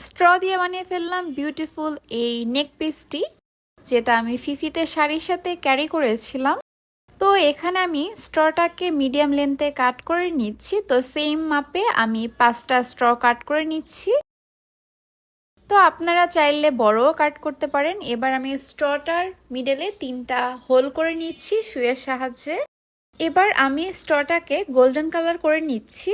Straw দিয়ে বানিয়ে ফেললাম বিউটিফুল এই নেক পিসটি, যেটা আমি ফিফিতে শাড়ির সাথে ক্যারি করেছিলাম। তো এখানে আমি স্ট্রটাকে মিডিয়াম লেন্থে কাট করে নিচ্ছি। তো সেম মাপে আমি 5টা স্ট্র কাট করে নিচ্ছি। তো আপনারা চাইলে বড়ও কাট করতে পারেন। এবার আমি স্ট্রটার মিডলে 3টা হোল করে নিচ্ছি সুইয়ের সাহায্যে। এবার আমি স্ট্রটাকে গোল্ডেন কালার করে নিচ্ছি।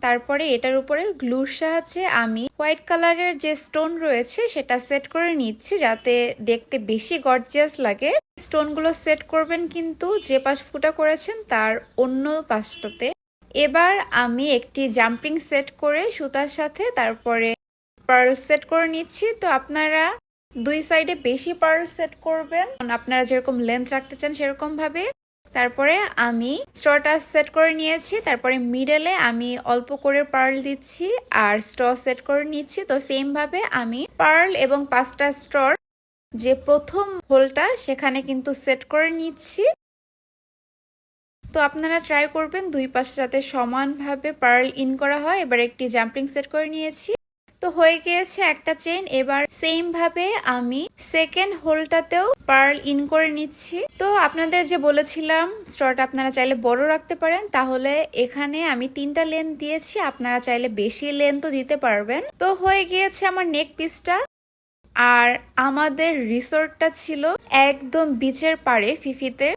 তারপরে এটার উপরে গ্লুর সাহায্যে আমি হোয়াইট কালারের যে স্টোন রয়েছে সেটা সেট করে নিচ্ছি, যাতে দেখতে বেশি গর্জিয়াস লাগে। স্টোনগুলো সেট করবেন কিন্তু যে পাশ ফুটা করেছেন তার অন্য পাশটাতে। এবার আমি একটি জাম্পিং সেট করে সুতার সাথে তারপরে পার্ল সেট করে নিচ্ছি। তো আপনারা দুই সাইডে বেশি পার্ল সেট করবেন, আপনারা যেরকম লেন্থ রাখতে চান সেরকম ভাবে। তারপরে আমি স্ট্রটা সেট করে নিয়েছি। তারপরে মিডলে আমি অল্প করে পার্ল দিচ্ছি আর স্ট্র সেট করে নিচ্ছি। তো সেম ভাবে আমি পার্ল এবং 5টা স্ট্রর যে প্রথম হোলটা সেখানে কিন্তু সেট করে নিচ্ছি। তো আপনারা ট্রাই করবেন দুই পাশে যাতে সমানভাবে পার্ল ইন করা হয়। এবার একটি জাম্পিং সেট করে নিয়েছি। তো হয়ে গিয়েছে একটা চেইন। এবার সেম ভাবে আমি সেকেন্ড হোলটাতেও পার্ল ইন করে নিচ্ছি। তো আপনাদের যে বলেছিলাম স্ট্রটা আপনারা চাইলে বড় রাখতে পারেন, তাহলে এখানে আমি 3টা লেন্থ দিয়েছি, আপনারা চাইলে বেশি লেন্থও দিতে পারবেন। তো হয়ে গিয়েছে আমার নেক পিসটা। আর আমাদের রিসোর্টটা ছিল একদম বিচের পাড়ে ফিফিতে।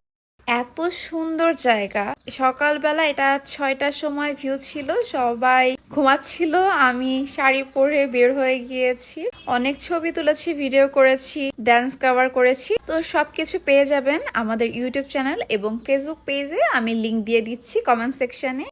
এত সুন্দর জায়গা। সকালবেলা এটা 6টার সময় ভিউ ছিল, সবাই ঘুমাচ্ছিল, আমি শাড়ি পরে বের হয়ে গিয়েছি। অনেক ছবি তুলেছি, ভিডিও করেছি, ডান্স কভার করেছি। তো সবকিছু পেয়ে যাবেন আমাদের ইউটিউব চ্যানেল এবং ফেসবুক পেজে। আমি লিংক দিয়ে দিচ্ছি কমেন্ট সেকশনে।